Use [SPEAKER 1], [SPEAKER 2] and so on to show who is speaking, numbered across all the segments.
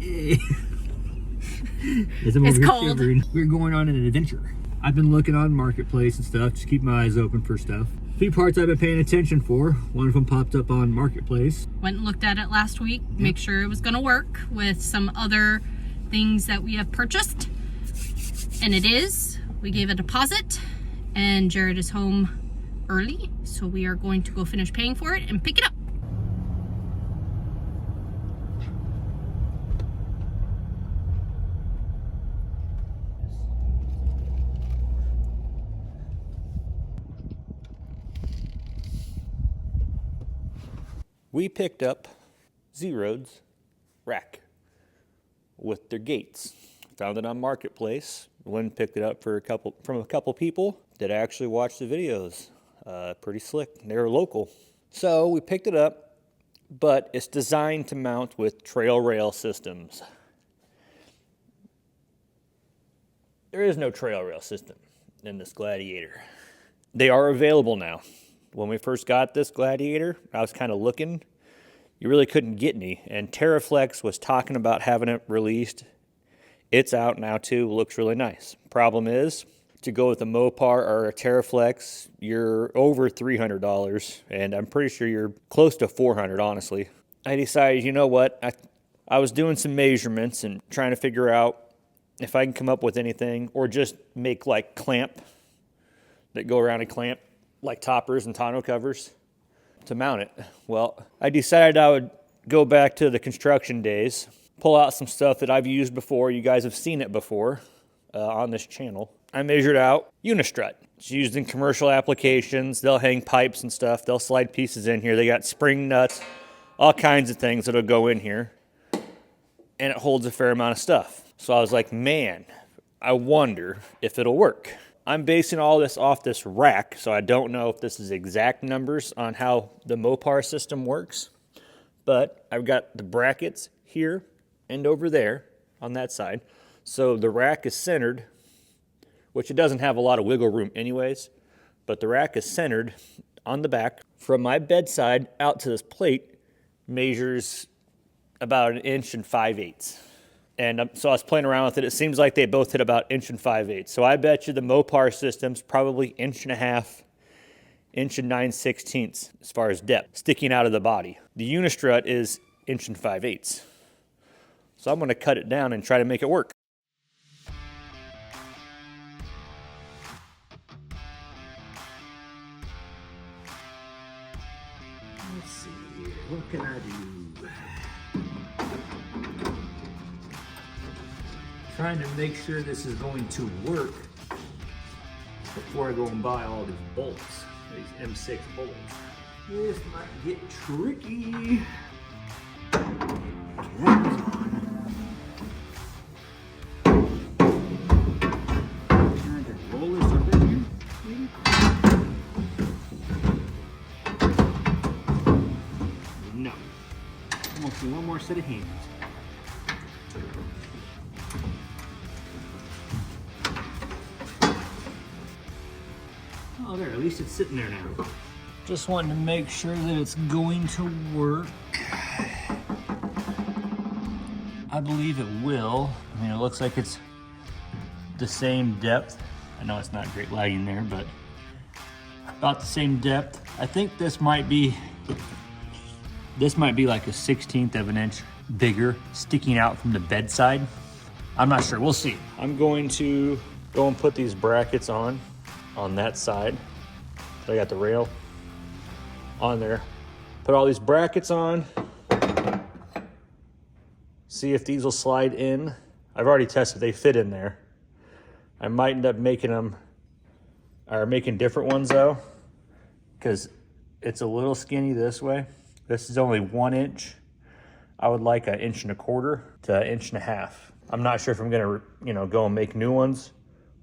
[SPEAKER 1] It's cold. We're going on an adventure. I've been looking on Marketplace and stuff, just keep my eyes open for stuff. A few parts I've been paying attention for. One of them popped up on Marketplace.
[SPEAKER 2] Went and looked at it last week, make sure it was gonna work with some other things that we have purchased. And it is. We gave a deposit and Jared is home early, so we are going to go finish paying for it and pick it up.
[SPEAKER 3] We picked up Z-Road's rack with their gates. Found it on Marketplace. Went and picked it up from a couple people that actually watched the videos. Pretty slick. They were local. So we picked it up, but it's designed to mount with trail rail systems. There is no trail rail system in this Gladiator. They are available now. When we first got this Gladiator, I was kind of looking. You really couldn't get any. And TerraFlex was talking about having it released. It's out now too. Looks really nice. Problem is, to go with a Mopar or a TerraFlex, you're over $300. And I'm pretty sure you're close to $400, honestly. I decided, you know what? I was doing some measurements and trying to figure out if I can come up with anything or just make like clamp that go around a clamp, like toppers and tonneau covers to mount it. Well, I decided I would go back to the construction days, pull out some stuff that I've used before. You guys have seen it before on this channel. I measured out Unistrut. It's used in commercial applications. They'll hang pipes and stuff. They'll slide pieces in here. They got spring nuts, all kinds of things that'll go in here. And it holds a fair amount of stuff. So I was like, man, I wonder if it'll work. I'm basing all this off this rack, so I don't know if this is exact numbers on how the Mopar system works, but I've got the brackets here and over there on that side. So the rack is centered, which it doesn't have a lot of wiggle room anyways, but the rack is centered on the back. From my bedside out to this plate measures about 1 5/8 inches. And so I was playing around with it. It seems like they both hit about 1 5/8 inches. So I bet you the Mopar system's probably 1.5 inches, 9/16 inches as far as depth sticking out of the body. The Unistrut is 1 5/8 inches. So I'm going to cut it down and try to make it work.
[SPEAKER 1] Let's see here. What can I do? Trying to make sure this is going to work before I go and buy all these bolts, these M6 bolts. This might get tricky. Cameras on. Can I just roll this up in here? No. I'm gonna see one more set of hands. Oh, there, at least it's sitting there now. Just wanting to make sure that it's going to work. I believe it will. I mean, it looks like it's the same depth. I know it's not great lighting there, but about the same depth. I think this might be like a 1/16 of an inch bigger sticking out from the bedside. I'm not sure, we'll see. I'm going to go and put these brackets on that side. So I got the rail on there. Put all these brackets on. See if these will slide in. I've already tested, they fit in there. I might end up making them, or making different ones though, because it's a little skinny this way. This is only 1 inch. I would like 1.25 inches to 1.5 inches. I'm not sure if I'm gonna, go and make new ones,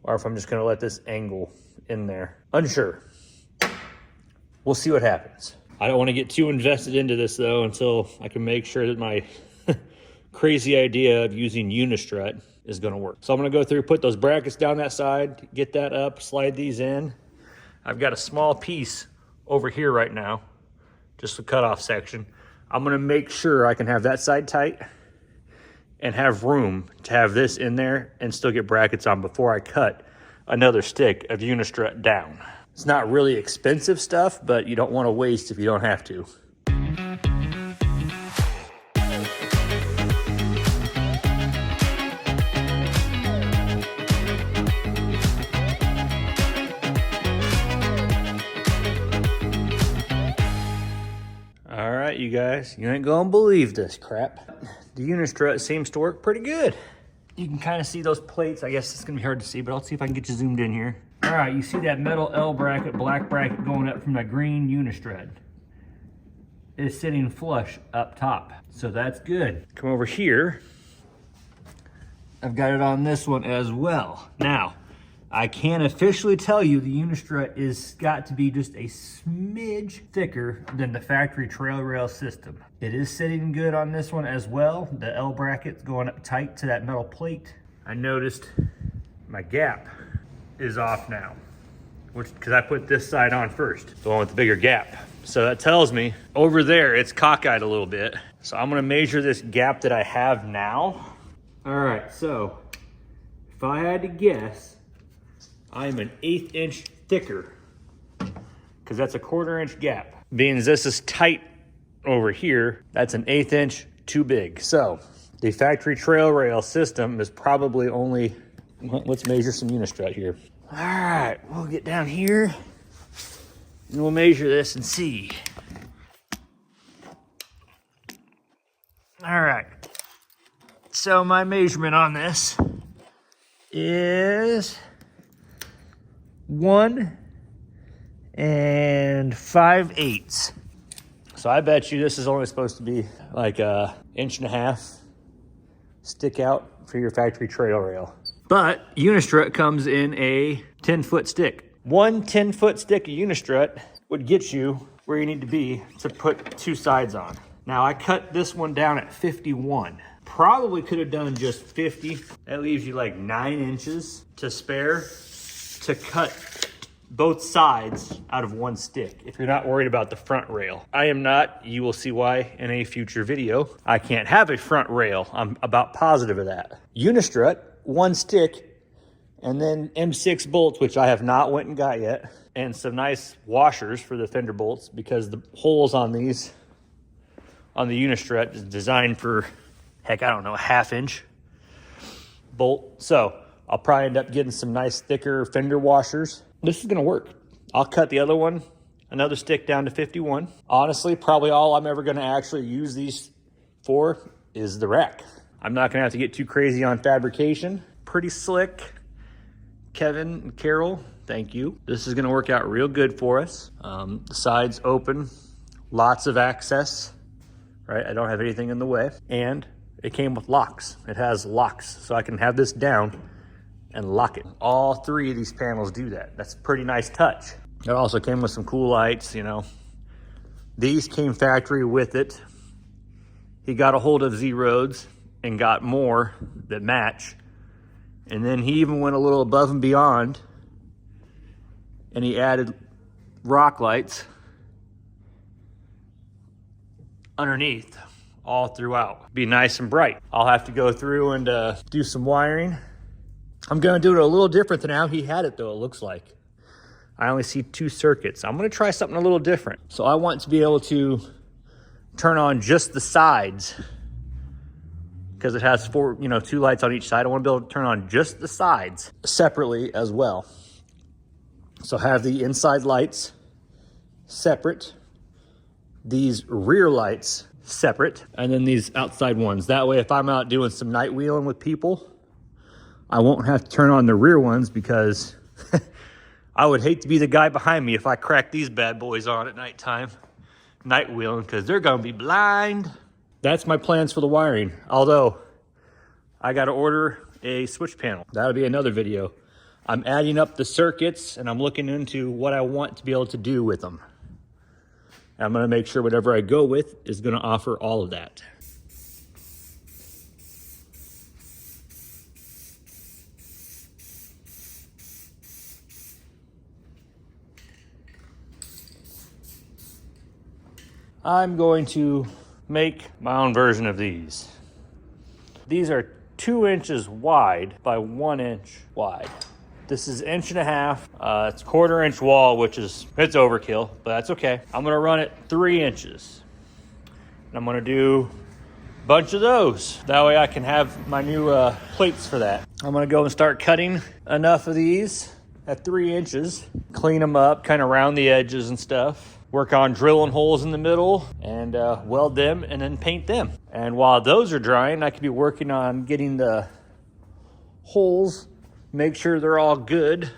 [SPEAKER 1] or if I'm just gonna let this angle in there. Unsure. We'll see what happens. I don't want to get too invested into this though until I can make sure that my crazy idea of using Unistrut is going to work. So I'm going to go through, put those brackets down that side, get that up, slide these in. I've got a small piece over here right now, just a cutoff section. I'm going to make sure I can have that side tight and have room to have this in there and still get brackets on before I cut another stick of Unistrut down. It's not really expensive stuff, but you don't want to waste if you don't have to. All right, you guys, you ain't gonna believe this crap. The Unistrut seems to work pretty good. You can kind of see those plates. I guess it's gonna be hard to see, but I'll see if I can get you zoomed in here. All right, you see that metal L bracket, black bracket going up from that green Unistrut. It's sitting flush up top, so that's good. Come over here. I've got it on this one as well. Now, I can officially tell you the Unistrut is got to be just a smidge thicker than the factory trail rail system. It is sitting good on this one as well. The L bracket's going up tight to that metal plate. I noticed my gap is off now, because I put this side on first, the one with the bigger gap. So that tells me over there it's cockeyed a little bit. So I'm gonna measure this gap that I have now. All right, so if I had to guess, I'm an 1/8 inch thicker, because that's a 1/4 inch gap. Being this is tight over here, that's an 1/8 inch too big. So the factory trail rail system is probably only, let's measure some Unistrut here. All right, we'll get down here and we'll measure this and see. All right, so my measurement on this is 1 5/8. So I bet you this is only supposed to be like 1.5 inches stick out for your factory trail rail. But Unistrut comes in a 10-foot stick. One 10-foot stick of Unistrut would get you where you need to be to put 2 sides on. Now I cut this one down at 51. Probably could have done just 50. That leaves you like 9 inches to spare to cut both sides out of one stick if you're not worried about the front rail. I am not. You will see why in a future video. I can't have a front rail. I'm about positive of that. Unistrut, 1 stick, and then M6 bolts, which I have not went and got yet, and some nice washers for the fender bolts, because the holes on these, on the Unistrut, is designed for, heck, I don't know, a 1/2 inch bolt. So I'll probably end up getting some nice thicker fender washers. This is gonna work. I'll cut the other one, another stick down to 51. Honestly, probably all I'm ever gonna actually use these for is the rack. I'm not gonna have to get too crazy on fabrication. Pretty slick. Kevin and Carol, thank you. This is gonna work out real good for us. The sides open, lots of access, right? I don't have anything in the way. And it came with locks. It has locks, so I can have this down and lock it. All 3 of these panels do that. That's a pretty nice touch. It also came with some cool lights, you know. These came factory with it. He got a hold of Z-Roads and got more that match. And then he even went a little above and beyond, and he added rock lights underneath all throughout. Be nice and bright. I'll have to go through and do some wiring. I'm gonna do it a little different than how he had it though, it looks like. I only see 2 circuits. I'm gonna try something a little different. So I want to be able to turn on just the sides, because it has 4, 2 lights on each side. I wanna be able to turn on just the sides separately as well. So have the inside lights separate, these rear lights separate, and then these outside ones. That way, if I'm out doing some night wheeling with people, I won't have to turn on the rear ones, because I would hate to be the guy behind me if I crack these bad boys on at nighttime, night wheeling, because they're gonna be blind. That's my plans for the wiring. Although, I gotta order a switch panel. That'll be another video. I'm adding up the circuits, and I'm looking into what I want to be able to do with them. I'm gonna make sure whatever I go with is gonna offer all of that. I'm going to make my own version of these. These are 2 inches wide by 1 inch wide. This is 1.5 inches. It's 1/4 inch wall, which is, it's overkill, but that's okay. I'm gonna run it 3 inches. And I'm gonna do a bunch of those. That way I can have my new plates for that. I'm gonna go and start cutting enough of these at 3 inches, clean them up, kind of round the edges and stuff. Work on drilling holes in the middle and weld them and then paint them. And while those are drying, I could be working on getting the holes, make sure they're all good.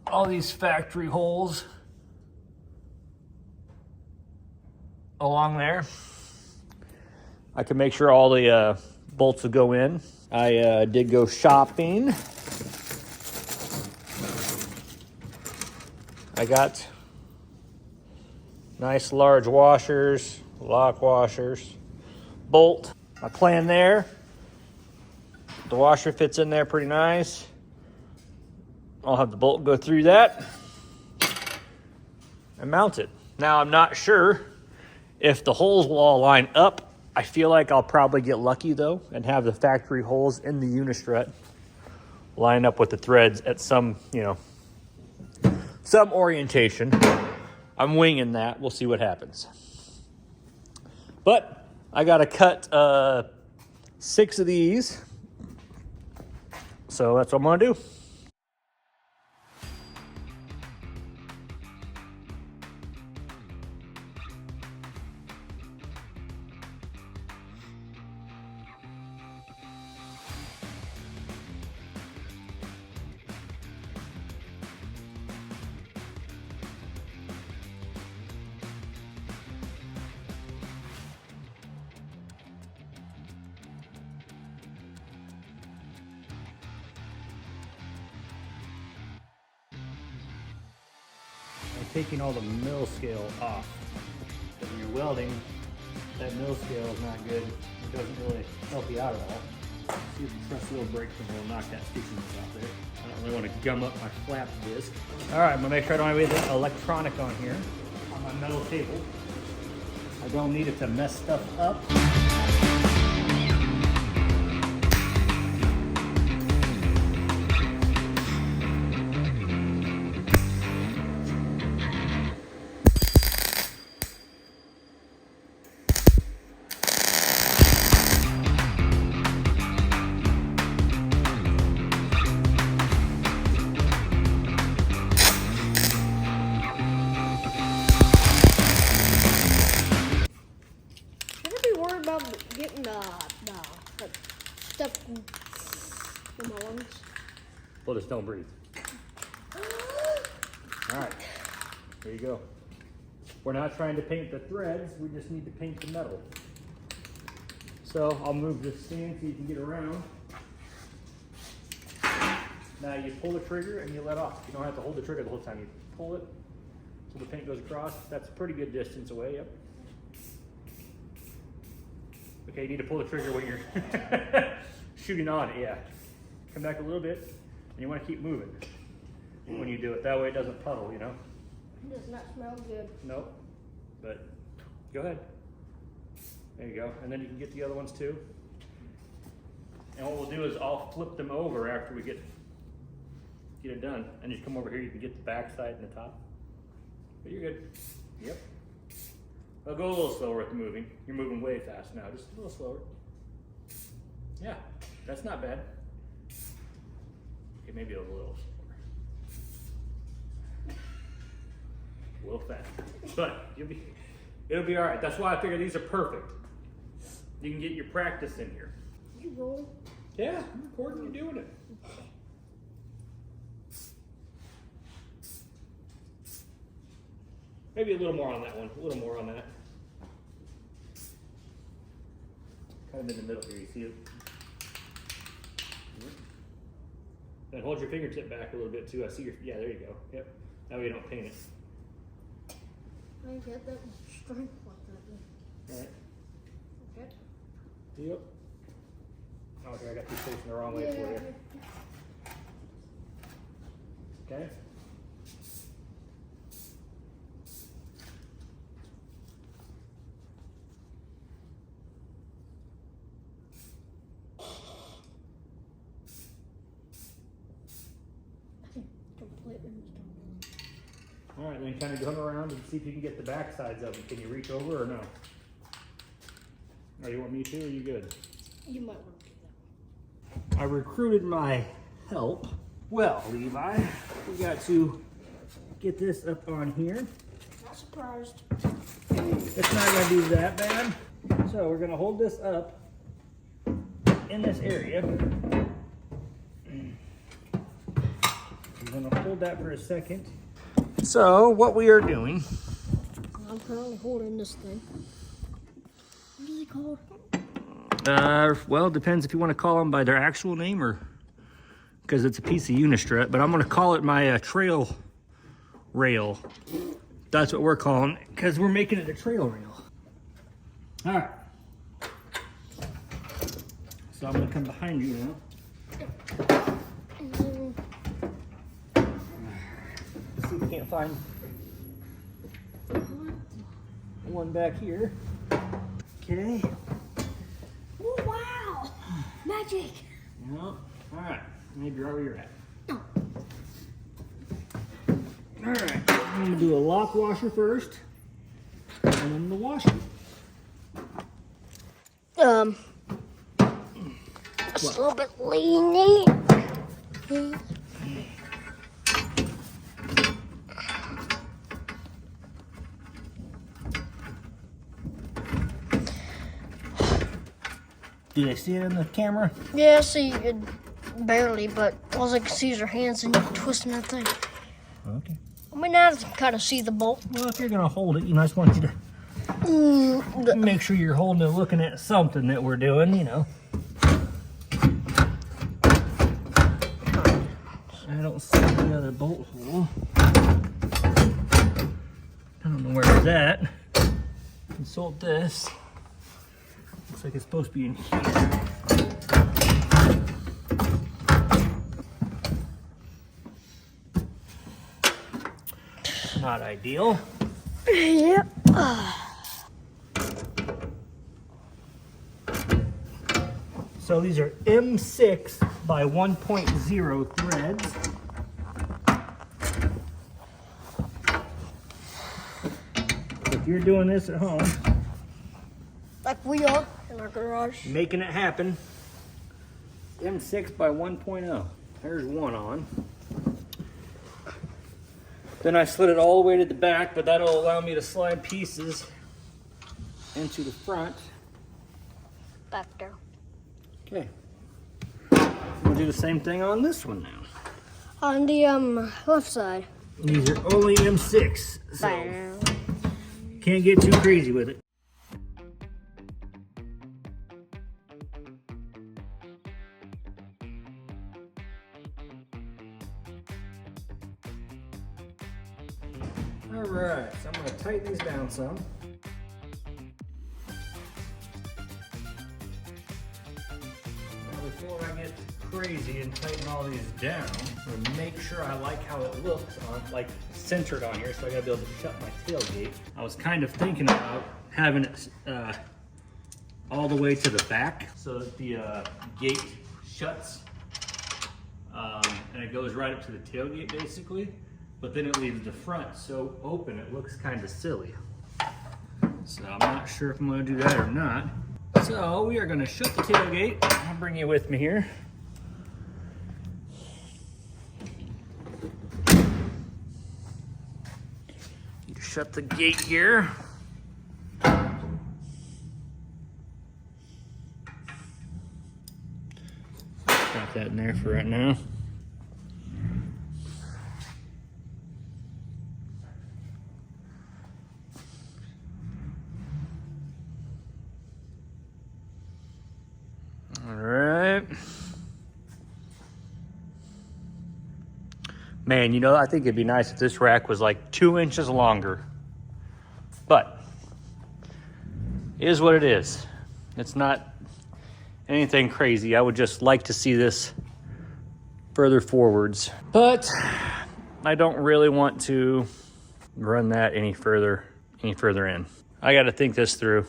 [SPEAKER 1] All these factory holes along there. I can make sure all the bolts will go in. I did go shopping. I got nice large washers, lock washers, bolt. My plan there, the washer fits in there pretty nice. I'll have the bolt go through that and mount it. Now I'm not sure if the holes will all line up. I feel like I'll probably get lucky though and have the factory holes in the Unistrut line up with the threads at some, some orientation. I'm winging that. We'll see what happens. But I got to cut 6 of these. So that's what I'm going to do. Taking all the mill scale off. But when you're welding, that mill scale is not good. It doesn't really help you out at all. See if the truss wheel breaks and we'll knock that stickiness off there. I don't really want to gum up my flap disc. All right, I'm gonna make sure I don't have anything electronic on here, on my metal table. I don't need it to mess stuff up.
[SPEAKER 4] Getting the stuff in my lungs.
[SPEAKER 1] Well, just don't breathe. All right, there you go. We're not trying to paint the threads, we just need to paint the metal. So I'll move this stand so you can get around. Now you pull the trigger and you let off. You don't have to hold the trigger the whole time. You pull it so the paint goes across. That's a pretty good distance away, yep. Okay, you need to pull the trigger when you're shooting on it, yeah. Come back a little bit, and you want to keep moving when you do it. That way it doesn't puddle,
[SPEAKER 4] It does not smell good.
[SPEAKER 1] Nope, but go ahead. There you go, and then you can get the other ones too. And what we'll do is I'll flip them over after we get it done. And just come over here, you can get the back side and the top. But you're good, yep. I'll go a little slower with the moving. You're moving way fast now, just a little slower. Yeah, that's not bad. Okay, maybe a little slower. A little faster. But it'll be all right. That's why I figure these are perfect. You can get your practice in here.
[SPEAKER 4] You rolling?
[SPEAKER 1] Yeah, I'm recording you doing it. Maybe a little more on that one, a little more on that. Kind of in the middle here, you see it? And hold your fingertip back a little bit too. I see your, yeah, there you go. Yep. That way you don't paint it.
[SPEAKER 4] I get that strength like that.
[SPEAKER 1] All right.
[SPEAKER 4] Okay.
[SPEAKER 1] Yep. Oh, here, I got these facing the wrong way for you. Okay. right, then kind of come around and see if you can get the back sides of it. Can you reach over or no? Or you want me to, or are you good?
[SPEAKER 4] You might want to do that.
[SPEAKER 1] I recruited my help. Well, Levi, we got to get this up on here.
[SPEAKER 4] Not surprised.
[SPEAKER 1] It's not gonna be that bad. So we're gonna hold this up in this area. I'm gonna hold that for a second. So what we are doing,
[SPEAKER 4] I'm currently holding this thing. What is it called?
[SPEAKER 1] well, it depends if you want to call them by their actual name or because it's a piece of Unistrut, but I'm gonna call it my trail rail. That's what we're calling it because we're making it a trail rail. All right. So I'm gonna come behind you now. See if we can't find one back here. Okay.
[SPEAKER 4] Oh, wow! Magic!
[SPEAKER 1] No. All right. Maybe right where you're at. All right. I'm gonna do a lock washer first, and then the washer.
[SPEAKER 4] It's a little bit leany.
[SPEAKER 1] Do they see it in the camera?
[SPEAKER 4] Yeah, see, it barely, but all I can see is her hands and twisting that thing.
[SPEAKER 1] Okay.
[SPEAKER 4] I mean, now I can kind of see the bolt.
[SPEAKER 1] Well, if you're gonna hold it, I just want you to make sure you're holding it, looking at something that we're doing, you know. I don't see the other bolt hole. I don't know where it's at. Consult this. Looks like it's supposed to be in here. Not ideal.
[SPEAKER 4] Yep.
[SPEAKER 1] So these are M6 by 1.0 threads. If you're doing this at home,
[SPEAKER 4] Like we are in our garage.
[SPEAKER 1] making it happen, M6 by 1.0. There's one on. Then I slid it all the way to the back, but that'll allow me to slide pieces into the front.
[SPEAKER 4] Back there.
[SPEAKER 1] Okay. We'll do the same thing on this one now.
[SPEAKER 4] On the left side.
[SPEAKER 1] These are only M6, so
[SPEAKER 4] Bam.
[SPEAKER 1] can't get too crazy with it. All right, so I'm gonna tighten these down some. Now before I get crazy and tighten all these down, I'm gonna make sure I like how it looks on, like centered on here, so I gotta be able to shut my tailgate. I was kind of thinking about having it all the way to the back so that the gate shuts and it goes right up to the tailgate basically. But then it leaves the front so open it looks kind of silly. So I'm not sure if I'm gonna do that or not. So we are gonna shut the tailgate. I'll bring you with me here. You shut the gate here. Got that in there for right now. All right. Man, you know, I think it'd be nice if this rack was like 2 inches longer. But it is what it is. It's not anything crazy. I would just like to see this further forwards. But I don't really want to run that any further in. I got to think this through.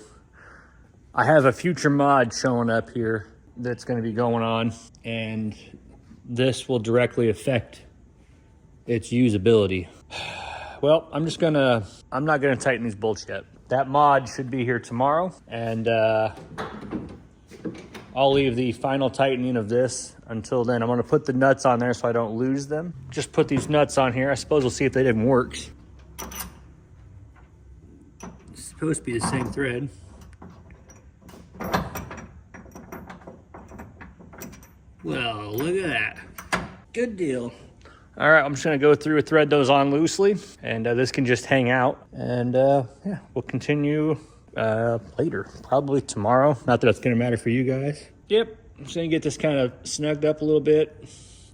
[SPEAKER 1] I have a future mod showing up here that's going to be going on, and this will directly affect its usability. Well, I'm not gonna tighten these bolts yet. That mod should be here tomorrow, and I'll leave the final tightening of this until then. I'm gonna put the nuts on there so I don't lose them. Just put these nuts on here. I suppose we'll see if they even work. It's supposed to be the same thread. Well, look at that. Good deal. All right, I'm just gonna go through and thread those on loosely, and this can just hang out. And yeah, we'll continue later, probably tomorrow. Not that it's gonna matter for you guys. Yep, I'm just gonna get this kind of snugged up a little bit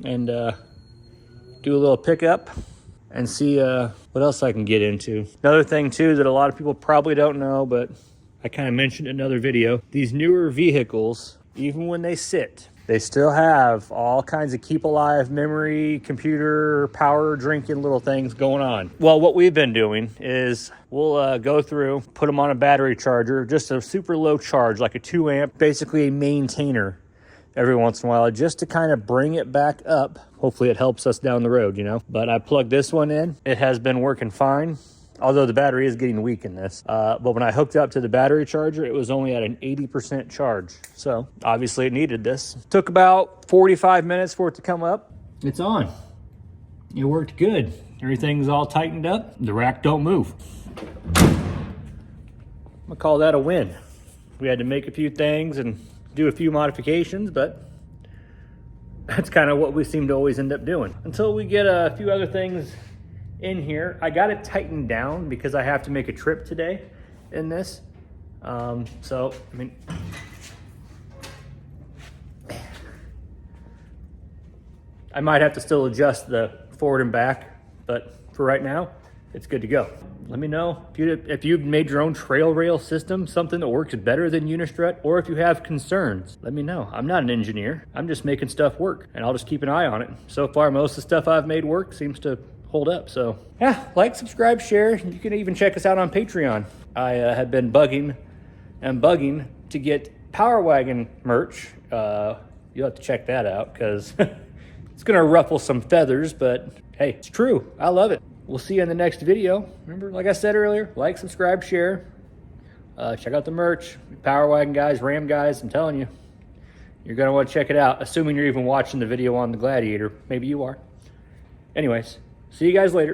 [SPEAKER 1] and do a little pickup and see what else I can get into. Another thing too that a lot of people probably don't know, but I kind of mentioned in another video, these newer vehicles, even when they sit, they still have all kinds of keep alive memory, computer, power drinking little things going on. Well, what we've been doing is we'll go through, put them on a battery charger, just a super low charge, like a 2 amp, basically a maintainer every once in a while, just to kind of bring it back up. Hopefully it helps us down the road, you know? But I plugged this one in. It has been working fine, although the battery is getting weak in this. But when I hooked it up to the battery charger, it was only at an 80% charge. So obviously it needed this. Took about 45 minutes for it to come up. It's on. It worked good. Everything's all tightened up. The rack don't move. I'm gonna call that a win. We had to make a few things and do a few modifications, but that's kind of what we seem to always end up doing. Until we get a few other things in here. I got it tightened down because I have to make a trip today in this. So, I mean, I might have to still adjust the forward and back, but for right now, it's good to go. Let me know if you've made your own trail rail system, something that works better than Unistrut, or if you have concerns, let me know. I'm not an engineer. I'm just making stuff work, and I'll just keep an eye on it. So far, most of the stuff I've made work seems to hold up. So yeah, like, subscribe, share. You can even check us out on Patreon. I have been bugging to get Power Wagon merch. You'll have to check that out because it's gonna ruffle some feathers, but hey, it's true. I love it. We'll see you in the next video. Remember, like I said earlier, like, subscribe, share. Check out the merch. Power Wagon guys, Ram guys, I'm telling you, you're gonna want to check it out, assuming you're even watching the video on the Gladiator. Maybe you are. Anyways, see you guys later.